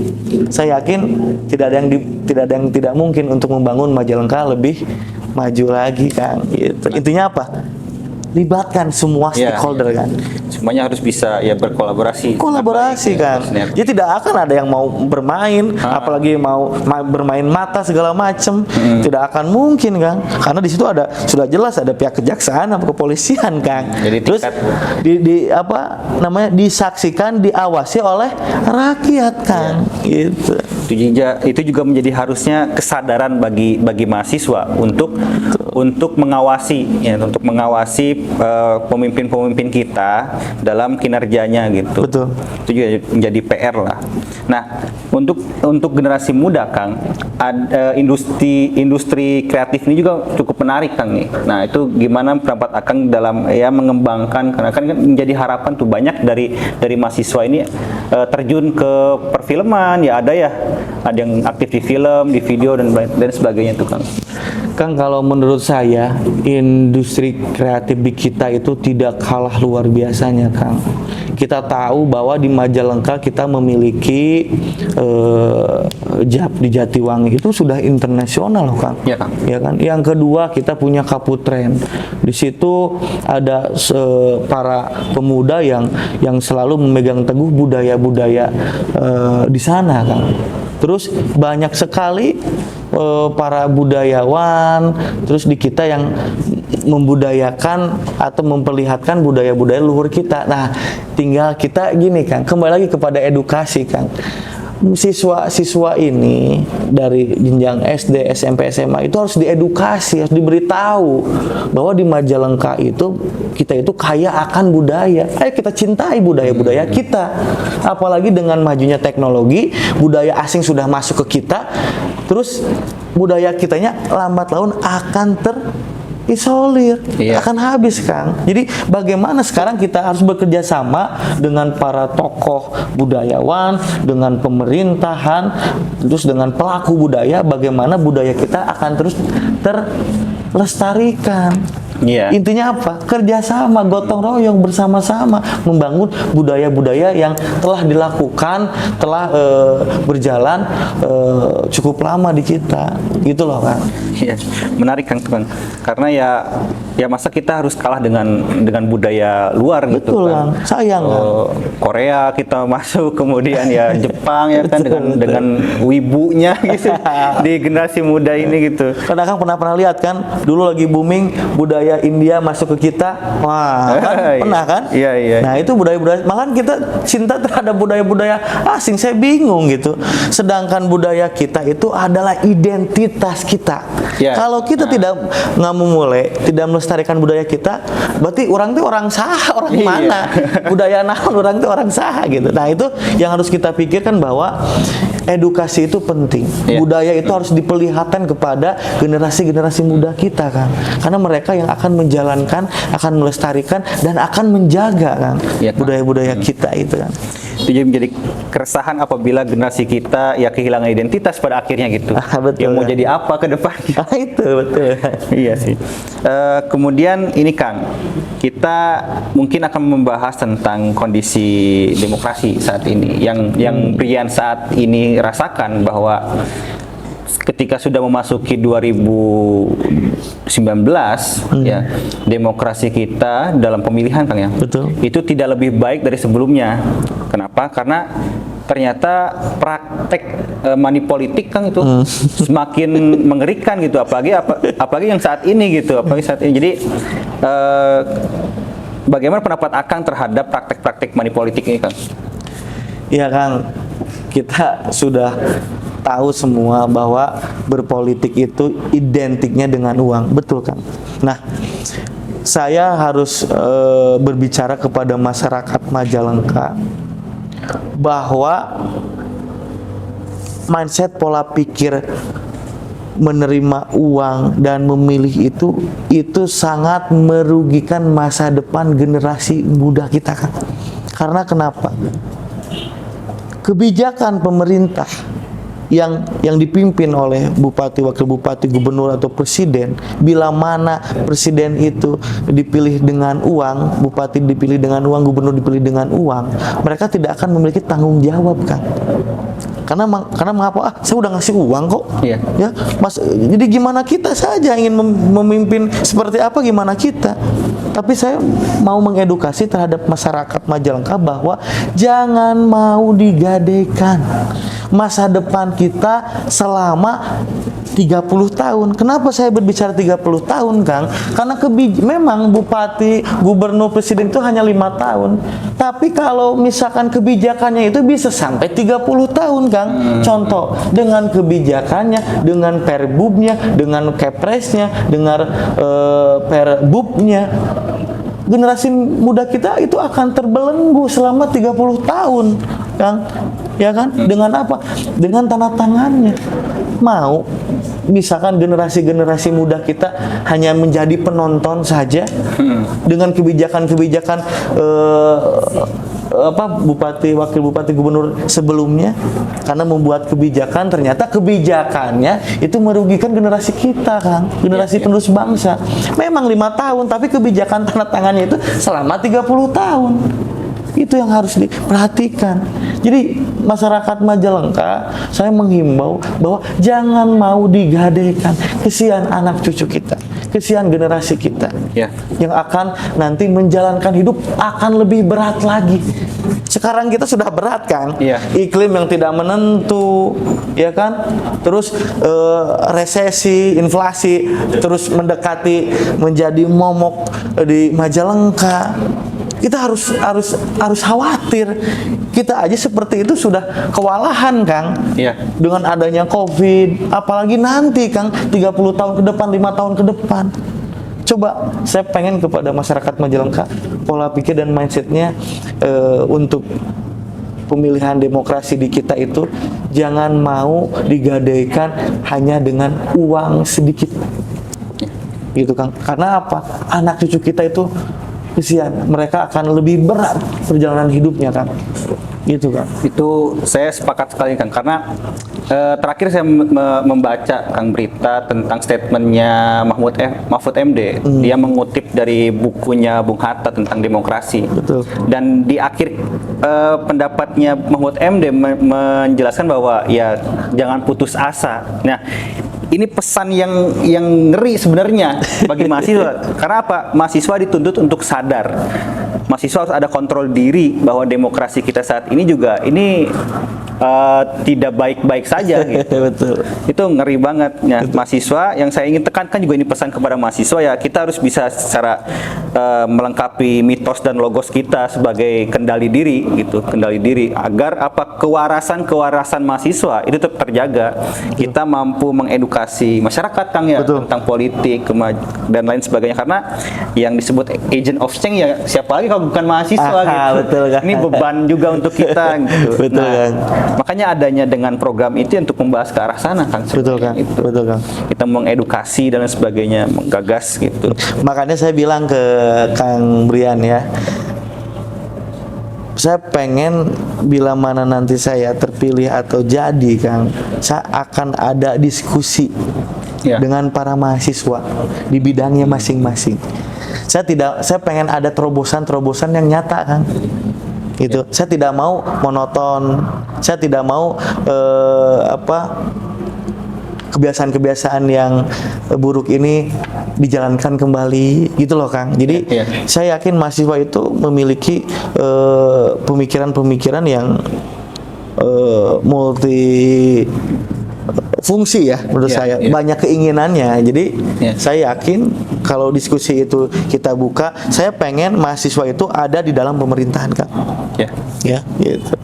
S2: saya yakin tidak ada yang tidak mungkin untuk membangun Majalengka lebih maju lagi, Kang. Gitu. Intinya apa? Libatkan semua stakeholder, kan.
S1: Semuanya harus bisa ya berkolaborasi.
S2: Kolaborasi, kan. Ya tidak akan ada yang mau bermain, apalagi mau bermain mata segala macam. Tidak akan mungkin, Kang. Karena di situ sudah jelas ada pihak kejaksaan sama kepolisian, Kang.
S1: Jadi
S2: terus disaksikan, diawasi oleh rakyat, Kang. Gitu.
S1: Itu juga menjadi harusnya kesadaran bagi mahasiswa untuk mengawasi pemimpin-pemimpin kita dalam kinerjanya, gitu.
S2: Betul.
S1: Itu juga menjadi PR lah. Nah, untuk generasi muda, Kang, industri kreatif ini juga cukup menarik, Kang, nih. Nah, itu gimana pendapat Akang dalam mengembangkan, karena kan menjadi harapan tuh banyak dari mahasiswa ini terjun ke perfilman, ada yang aktif di film, di video, dan sebagainya tuh, Kang.
S2: Kang, kalau menurut saya industri kreatif di kita itu tidak kalah luar biasanya, Kang. Kita tahu bahwa di Majalengka kita memiliki di Jatiwangi itu sudah internasional, Kang.
S1: Ya, Kang.
S2: Ya, kan. Yang kedua, kita punya Kaputren. Di situ ada para pemuda yang selalu memegang teguh budaya-budaya di sana, Kang. Terus banyak sekali para budayawan terus di kita yang membudayakan atau memperlihatkan budaya-budaya luhur kita. Nah, tinggal kita gini, Kang, kembali lagi kepada edukasi, Kang. Siswa-siswa ini dari jenjang SD, SMP, SMA itu harus diedukasi, harus diberitahu bahwa di Majalengka itu kita itu kaya akan budaya. Ayo kita cintai budaya-budaya kita. Apalagi dengan majunya teknologi, budaya asing sudah masuk ke kita, terus budaya kitanya lambat laun akan isolir,
S1: Iya.
S2: akan habis, Kang. Jadi bagaimana sekarang kita harus bekerja sama dengan para tokoh budayawan, dengan pemerintahan, terus dengan pelaku budaya, bagaimana budaya kita akan terus terlestarikan.
S1: Iya.
S2: Intinya apa? Kerjasama, gotong royong, bersama-sama membangun budaya-budaya yang telah dilakukan, telah berjalan cukup lama di kita, gitu loh, Kang.
S1: Iya, menarik Kang Tukang. Karena ya masa kita harus kalah dengan budaya luar gitu
S2: Betul,
S1: kan.
S2: Kang. Sayang, Kang.
S1: Korea kita masuk, kemudian ya Jepang ya kan
S2: Betul,
S1: dengan wibunya gitu di generasi muda ini gitu.
S2: Karena Kang pernah lihat kan, dulu lagi booming budaya India masuk ke kita, wah, kan?
S1: Iya.
S2: Pernah kan?
S1: Iya, iya.
S2: Nah itu budaya-budaya, malah kita cinta terhadap budaya-budaya asing, saya bingung gitu. Sedangkan budaya kita itu adalah identitas kita.
S1: Iya.
S2: Kalau kita tidak memulai, tidak melestarikan budaya kita, berarti orang itu orang sah, orang
S1: Iya.
S2: mana? Budaya naon orang itu orang sah gitu. Nah itu yang harus kita pikirkan, bahwa edukasi itu penting.
S1: Iya.
S2: Budaya itu harus diperlihatkan kepada generasi-generasi muda kita, kan. Karena mereka yang akan menjalankan, akan melestarikan, dan akan menjaga, kan,
S1: Iya, Kang.
S2: budaya-budaya kita itu, kan.
S1: Itu jadi menjadi keresahan apabila generasi kita ya kehilangan identitas pada akhirnya gitu.
S2: Betul,
S1: Ya mau
S2: kan.
S1: jadi apa ke depannya?
S2: Itu betul.
S1: Iya sih. Kemudian ini Kang, kita mungkin akan membahas tentang kondisi demokrasi saat ini yang Brian saat ini rasakan, bahwa ketika sudah memasuki 2019 ya, demokrasi kita dalam pemilihan Kang ya.
S2: Betul.
S1: Itu tidak lebih baik dari sebelumnya. Kenapa? Karena ternyata praktek money politik Kang itu semakin mengerikan gitu, apalagi yang saat ini gitu, apalagi saat ini. Jadi bagaimana pendapat Akang terhadap praktek-praktek money politik ini Kang?
S2: Iya, Kang. Kita sudah tahu semua bahwa berpolitik itu identiknya dengan uang, betul, Kang. Nah, saya harus berbicara kepada masyarakat Majalengka bahwa mindset pola pikir menerima uang dan memilih itu sangat merugikan masa depan generasi muda kita, kan. Karena kenapa? Kebijakan pemerintah yang dipimpin oleh bupati, wakil bupati, gubernur atau presiden, bila mana presiden itu dipilih dengan uang, bupati dipilih dengan uang, gubernur dipilih dengan uang, mereka tidak akan memiliki tanggung jawab, kan. Karena mengapa? Saya udah ngasih uang kok.
S1: Iya.
S2: Ya, Mas. Jadi gimana kita saja ingin memimpin seperti apa, gimana kita? Tapi saya mau mengedukasi terhadap masyarakat Majalengka bahwa jangan mau digadaikan masa depan kita selama 30 tahun. Kenapa saya berbicara 30 tahun, Kang? Karena memang bupati, gubernur, presiden itu hanya 5 tahun. Tapi kalau misalkan kebijakannya itu bisa sampai 30 tahun, Kang. Contoh, dengan kebijakannya, dengan perbubnya, dengan kepresnya, dengan perbubnya, generasi muda kita itu akan terbelenggu selama 30 tahun, Kang. Ya kan? Dengan apa? Dengan tanda tangannya. Mau misalkan generasi-generasi muda kita hanya menjadi penonton saja dengan kebijakan-kebijakan bupati, wakil bupati, gubernur sebelumnya, karena membuat kebijakan ternyata kebijakannya itu merugikan generasi kita, Kang, generasi penerus bangsa. Memang 5 tahun, tapi kebijakan tanda tangannya itu selama 30 tahun. Itu yang harus diperhatikan. Jadi masyarakat Majalengka, saya menghimbau bahwa jangan mau digadaikan. Kesian anak cucu kita, kesian generasi kita,
S1: Ya.
S2: yang akan nanti menjalankan hidup akan lebih berat lagi. Sekarang kita sudah berat, Kang.
S1: Iya.
S2: Iklim yang tidak menentu, ya kan? Terus resesi, inflasi terus mendekati menjadi momok di Majalengka. Kita harus khawatir. Kita aja seperti itu sudah kewalahan, Kang.
S1: Iya.
S2: Dengan adanya Covid, apalagi nanti, Kang, 30 tahun ke depan, 5 tahun ke depan. Coba saya pengen kepada masyarakat Majalengka, pola pikir dan mindsetnya untuk pemilihan demokrasi di kita itu jangan mau digadaikan hanya dengan uang sedikit. gitu Kang. Karena apa? Anak cucu kita itu kesian, mereka akan lebih berat perjalanan hidupnya Kang. Gitu Kang.
S1: Itu saya sepakat sekali Kang, karena terakhir saya membaca Kang berita tentang statementnya Mahfud MD. Dia mengutip dari bukunya Bung Hatta tentang demokrasi.
S2: Betul.
S1: Dan di akhir pendapatnya Mahfud MD menjelaskan bahwa ya jangan putus asa. Nah, ini pesan yang ngeri sebenarnya bagi mahasiswa. Karena apa? Mahasiswa dituntut untuk sadar. Mahasiswa harus ada kontrol diri bahwa demokrasi kita saat ini juga ini tidak baik-baik saja gitu.
S2: Betul.
S1: Itu ngeri banget. Ya, mahasiswa yang saya ingin tekankan juga ini pesan kepada mahasiswa ya, kita harus bisa secara melengkapi mitos dan logos kita sebagai kendali diri gitu, kendali diri agar apa kewarasan mahasiswa itu tetap terjaga. Kita mampu mengedukasi masyarakat Kang ya.
S2: Betul.
S1: Tentang politik dan lain sebagainya, karena yang disebut agent of change ya siapa lagi kalau bukan mahasiswa gitu.
S2: Betul, Kang.
S1: Ini beban juga untuk kita gitu.
S2: Betul, Kang.
S1: Makanya adanya dengan program itu untuk membahas ke arah sana Kang.
S2: Betul Kang.
S1: Itu.
S2: Betul Kang.
S1: Kita mengedukasi dan lain sebagainya, menggagas gitu.
S2: Makanya saya bilang ke Kang Brian ya, saya pengen bila mana nanti saya terpilih atau jadi Kang, saya akan ada diskusi
S1: Ya.
S2: dengan para mahasiswa di bidangnya masing-masing. Saya pengen ada terobosan-terobosan yang nyata Kang. Gitu. Saya tidak mau monoton. Saya tidak mau kebiasaan-kebiasaan yang buruk ini dijalankan kembali gitu loh Kang. Jadi saya yakin mahasiswa itu memiliki pemikiran-pemikiran yang multi fungsi ya menurut saya. Banyak keinginannya. Jadi saya yakin kalau diskusi itu kita buka, saya pengen mahasiswa itu ada di dalam pemerintahan Kang. Ya, gitu.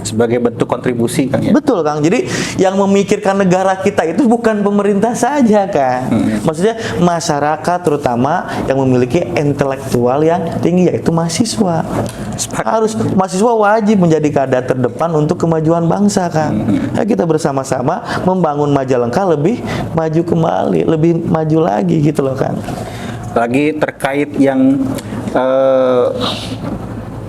S1: Sebagai bentuk kontribusi Kang ya.
S2: Betul Kang. Jadi yang memikirkan negara kita itu bukan pemerintah saja Kang. Maksudnya masyarakat terutama yang memiliki intelektual yang tinggi yaitu mahasiswa. Harus mahasiswa wajib menjadi garda terdepan untuk kemajuan bangsa Kang. Nah, kita bersama-sama membangun Majalengka lebih maju kembali, lebih maju lagi gitu loh Kang.
S1: Lagi terkait yang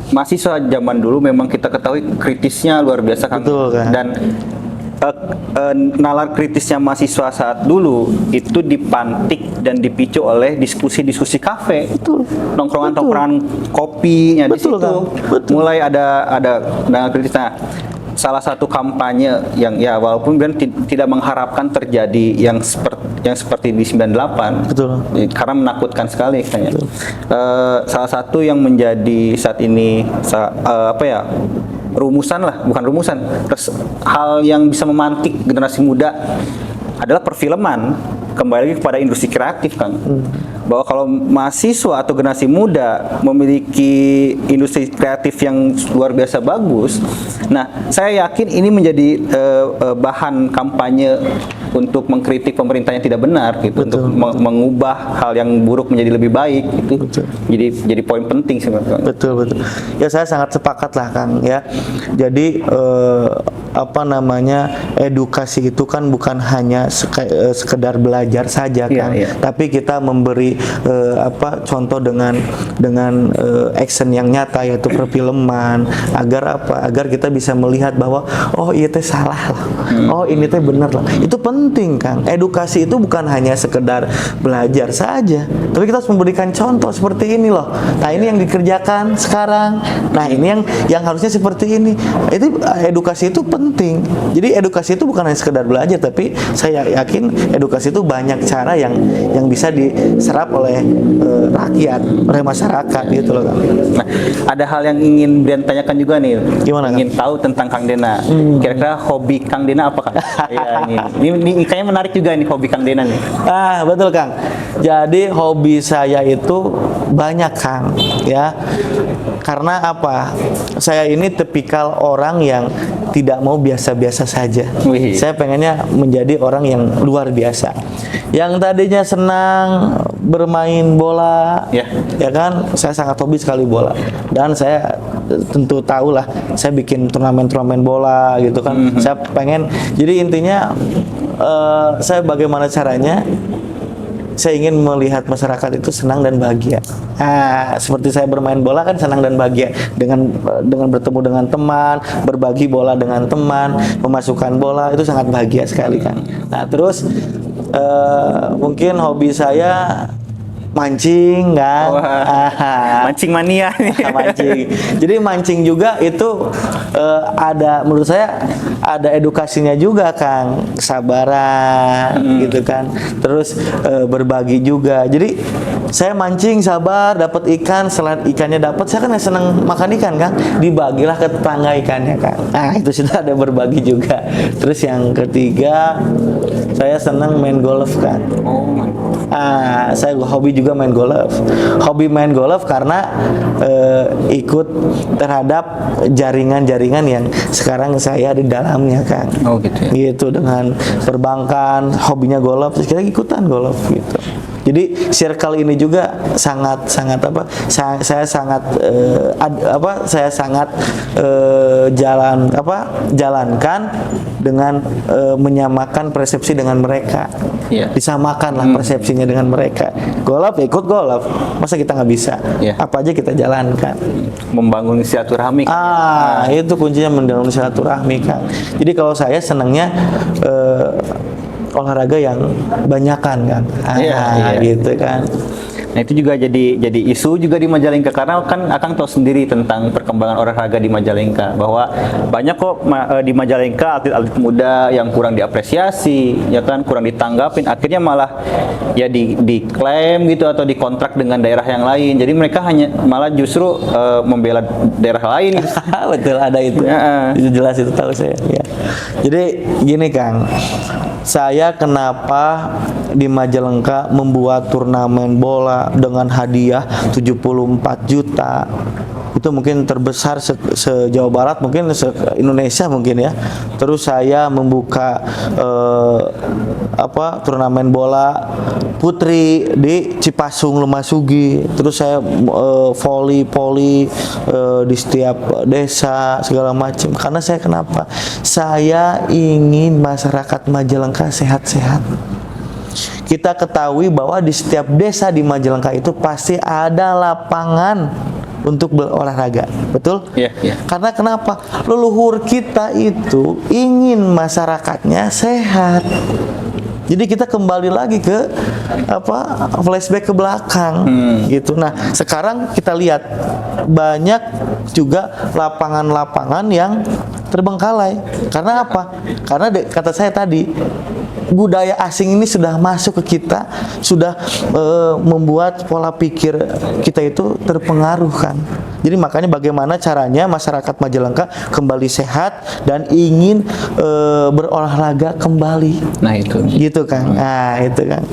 S1: mahasiswa zaman dulu memang kita ketahui kritisnya luar biasa Kang.
S2: Betul, Kang.
S1: Dan nalar kritisnya mahasiswa saat dulu itu dipantik dan dipicu oleh diskusi-diskusi kafe. Nongkrongan-nongkrongan kopinya di situ. Mulai ada nalar kritis. Nah, salah satu kampanye yang ya walaupun tidak mengharapkan terjadi yang seperti di 98.
S2: Betul.
S1: Karena menakutkan sekali kayaknya. Salah satu yang menjadi saat ini rumusan lah, bukan rumusan. Terus hal yang bisa memantik generasi muda adalah perfilman. Kembali lagi kepada industri kreatif Kang. Bahwa kalau mahasiswa atau generasi muda memiliki industri kreatif yang luar biasa bagus, nah saya yakin ini menjadi bahan kampanye untuk mengkritik pemerintah yang tidak benar gitu. Betul, untuk mengubah hal yang buruk menjadi lebih baik itu. Jadi poin penting sebenarnya.
S2: Betul. Ya saya sangat sepakat lah Kang ya. Jadi edukasi itu kan bukan hanya sekedar belajar saja kan, tapi kita memberi contoh dengan action yang nyata yaitu perfilman agar kita bisa melihat bahwa oh iya teh salah lah, oh ini teh benar lah. Itu penting Kang. Edukasi itu bukan hanya sekedar belajar saja, tapi kita harus memberikan contoh seperti ini loh. Nah ini yang dikerjakan sekarang. Nah ini yang harusnya seperti ini. Itu edukasi itu penting. Jadi edukasi itu bukan hanya sekedar belajar, tapi saya yakin edukasi itu banyak cara yang bisa diserap oleh rakyat, oleh masyarakat gitu loh Kang.
S1: Nah, ada hal yang ingin Brian tanyakan juga nih.
S2: Gimana,
S1: ingin tahu tentang Kang Dena. Kira-kira hobi Kang Dena apa Kang? Ya, ini kayaknya menarik juga nih hobi Kang Dena nih.
S2: Betul Kang. Jadi hobi saya itu banyak Kang, ya. Karena apa? Saya ini tipikal orang yang tidak mau biasa-biasa saja. Saya pengennya menjadi orang yang luar biasa. Yang tadinya senang bermain bola, ya kan? Saya sangat hobi sekali bola. Dan saya tentu tahu lah, saya bikin turnamen-turnamen bola gitu kan. Saya pengen, jadi intinya saya bagaimana caranya saya ingin melihat masyarakat itu senang dan bahagia. Seperti saya bermain bola kan senang dan bahagia dengan bertemu dengan teman, berbagi bola dengan teman, memasukkan bola, itu sangat bahagia sekali kan. Nah, terus mungkin hobi saya mancing kan.
S1: Mancing mania nih.
S2: Mancing. Jadi mancing juga itu ada, menurut saya ada edukasinya juga, Kang. Kesabaran gitu kan. Terus berbagi juga. Jadi saya mancing sabar, dapat ikan, setelah ikannya dapat, saya kan senang makan ikan, Kang. Dibagilah ke tetangga ikannya, Kang. Nah, itu sudah ada berbagi juga. Terus yang ketiga, saya senang main golf, kan. Saya hobi juga main golf. Hobi main golf karena ikut terhadap jaringan-jaringan yang sekarang saya di dalamnya, kan.
S1: Oh, gitu ya.
S2: Gitu, dengan perbankan, hobinya golf, terus kita ikutan golf gitu. Jadi circle ini juga sangat apa? Saya sangat jalankan dengan menyamakan persepsi dengan mereka.
S1: Iya.
S2: Disamakanlah persepsinya dengan mereka. Golf ya ikut golf. Masa kita nggak bisa?
S1: Iya.
S2: Apa aja kita jalankan.
S1: Membangun silaturahmi.
S2: Itu kuncinya, membangun silaturahmi, Kang. Jadi kalau saya senangnya olahraga yang banyakan, kan.
S1: Iya.
S2: Gitu kan.
S1: Nah, itu juga jadi isu juga di Majalengka, karena kan Akang tahu sendiri tentang perkembangan olahraga di Majalengka, bahwa banyak kok di Majalengka atlet-atlet muda yang kurang diapresiasi, ya kan, kurang ditanggapin, akhirnya malah ya diklaim gitu atau dikontrak dengan daerah yang lain. Jadi mereka hanya malah justru membela daerah lain gitu.
S2: Betul, ada itu. Itu jelas, itu tahu saya. Ya. Jadi gini, Kang. Saya kenapa di Majalengka membuat turnamen bola dengan hadiah 74 juta. Itu mungkin terbesar se-Jawa Barat, mungkin se-Indonesia mungkin ya. Terus saya membuka turnamen bola putri di Cipasung Lemasugi. Terus saya voli di setiap desa segala macam. Karena saya kenapa? Saya ingin masyarakat Majalengka sehat-sehat. Kita ketahui bahwa di setiap desa di Majalengka itu pasti ada lapangan untuk berolahraga, betul?
S1: Iya, iya.
S2: Karena kenapa? Leluhur kita itu ingin masyarakatnya sehat. Jadi kita kembali lagi ke flashback ke belakang, gitu. Nah, sekarang kita lihat banyak juga lapangan-lapangan yang terbengkalai. Karena apa? Karena kata saya tadi, budaya asing ini sudah masuk ke kita, sudah membuat pola pikir kita itu terpengaruh, kan. Jadi makanya bagaimana caranya masyarakat Majalengka kembali sehat dan ingin berolahraga kembali.
S1: Nah, itu.
S2: Gitu, Kang. Nah, itu, Kang.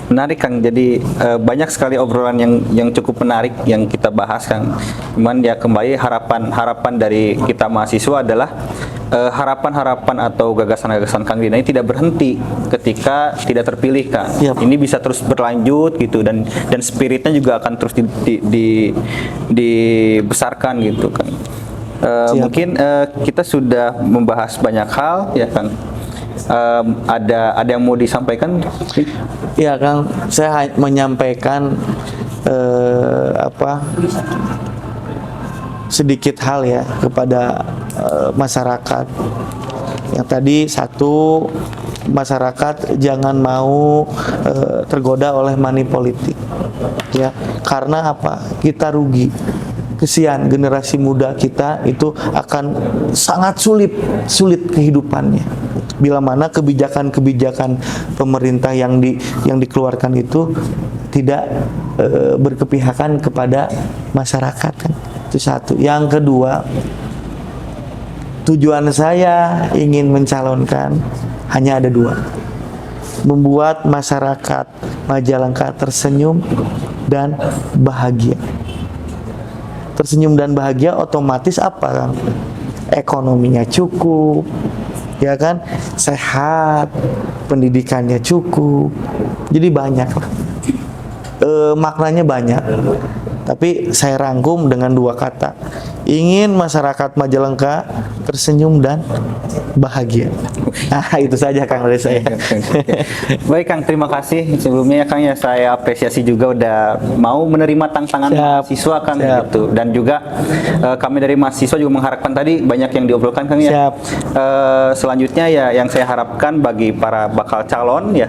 S1: Menarik, Kang. Jadi banyak sekali obrolan yang cukup menarik yang kita bahas, Kang. Cuman ya kembali harapan dari kita mahasiswa adalah harapan-harapan atau gagasan-gagasan Kang Dina ini tidak berhenti ketika tidak terpilih, Kang.
S2: Yep.
S1: Ini bisa terus berlanjut gitu, dan spiritnya juga akan terus dibesarkan gitu, Kang. Mungkin kita sudah membahas banyak hal ya, Kang. Ada yang mau disampaikan?
S2: Ya, Kang, saya menyampaikan sedikit hal ya kepada masyarakat. Yang tadi, satu, masyarakat jangan mau tergoda oleh money politik, ya. Karena apa? Kita rugi. Kesian generasi muda kita itu akan sangat sulit kehidupannya bila mana kebijakan-kebijakan pemerintah yang dikeluarkan itu tidak berkepihakan kepada masyarakat, kan. Itu satu. Yang kedua, tujuan saya ingin mencalonkan hanya ada dua: membuat masyarakat Majalengka tersenyum dan bahagia. Tersenyum dan bahagia otomatis apa, Kang? Ekonominya cukup, ya kan? Sehat, pendidikannya cukup. Jadi banyak lah. Maknanya banyak. Tapi saya rangkum dengan dua kata. Ingin masyarakat Majalengka tersenyum dan bahagia. Nah, itu saja Kang dari saya.
S1: Baik Kang, terima kasih sebelumnya ya Kang ya, saya apresiasi juga udah mau menerima tantangan
S2: Siap.
S1: mahasiswa Kang
S2: Siap.
S1: gitu, dan juga kami dari mahasiswa juga mengharapkan tadi banyak yang diobrolkan Kang ya.
S2: Siap.
S1: Selanjutnya ya yang saya harapkan bagi para bakal calon ya,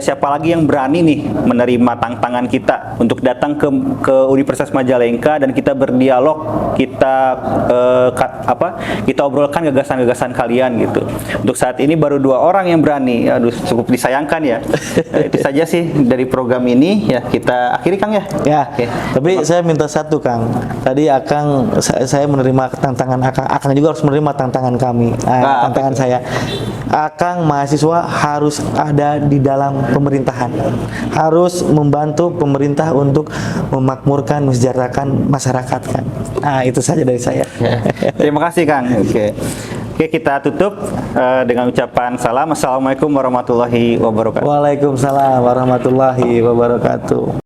S1: siapa lagi yang berani nih menerima tantangan kita untuk datang ke Universitas Majalengka dan kita berdialog, kita kita obrolkan gagasan-gagasan kalian gitu. Untuk saat ini baru 2 orang yang berani, aduh cukup disayangkan ya. Itu saja sih dari program ini ya, kita akhiri Kang ya.
S2: Ya,
S1: Oke.
S2: tapi saya minta satu Kang. Tadi Akang, saya menerima tantangan Akang. Akang juga harus menerima tantangan kami, tantangan saya. Akang mahasiswa harus ada di dalam pemerintahan, harus membantu pemerintah untuk memakmurkan, mensejahterakan masyarakat kan. Nah, itu saja dari saya.
S1: Terima kasih Kang. Oke. Oke, kita tutup dengan ucapan salam. Assalamualaikum warahmatullahi wabarakatuh.
S2: Waalaikumsalam warahmatullahi wabarakatuh.